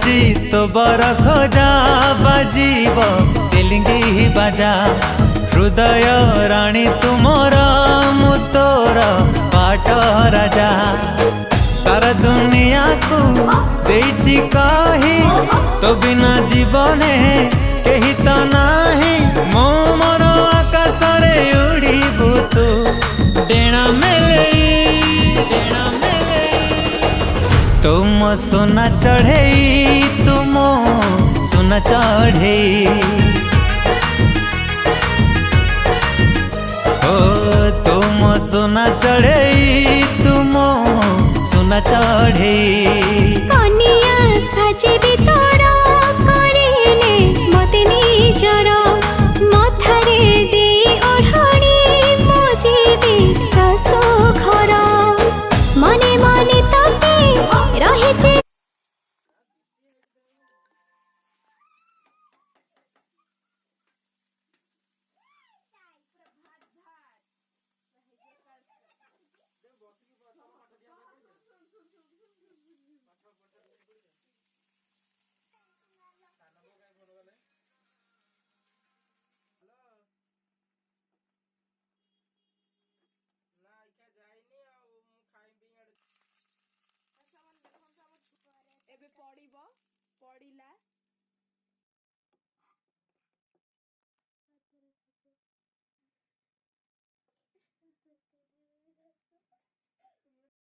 देची तो बर खोजा बाजीब तेलिंगी बाजा हृदय राणी तुमर मु तोर बाट राजा सारा दुनिया को देची कही तो बिना जीवने कही तो नाही मो मोर आकाश रे उड़ीबू तू डेणा मेले तुम सोना चढ़े तुम सोना चढ़े ओ तुम सोना चढ़े तुम सोना चढ़े कनिया साजिबी तोर करिले मते निजर मथारे दे ओढ़णी मो जीवी सासु घर मने मने तते रहिचे ଏବେ ପଡ଼ିବ ପଡ଼ିଲା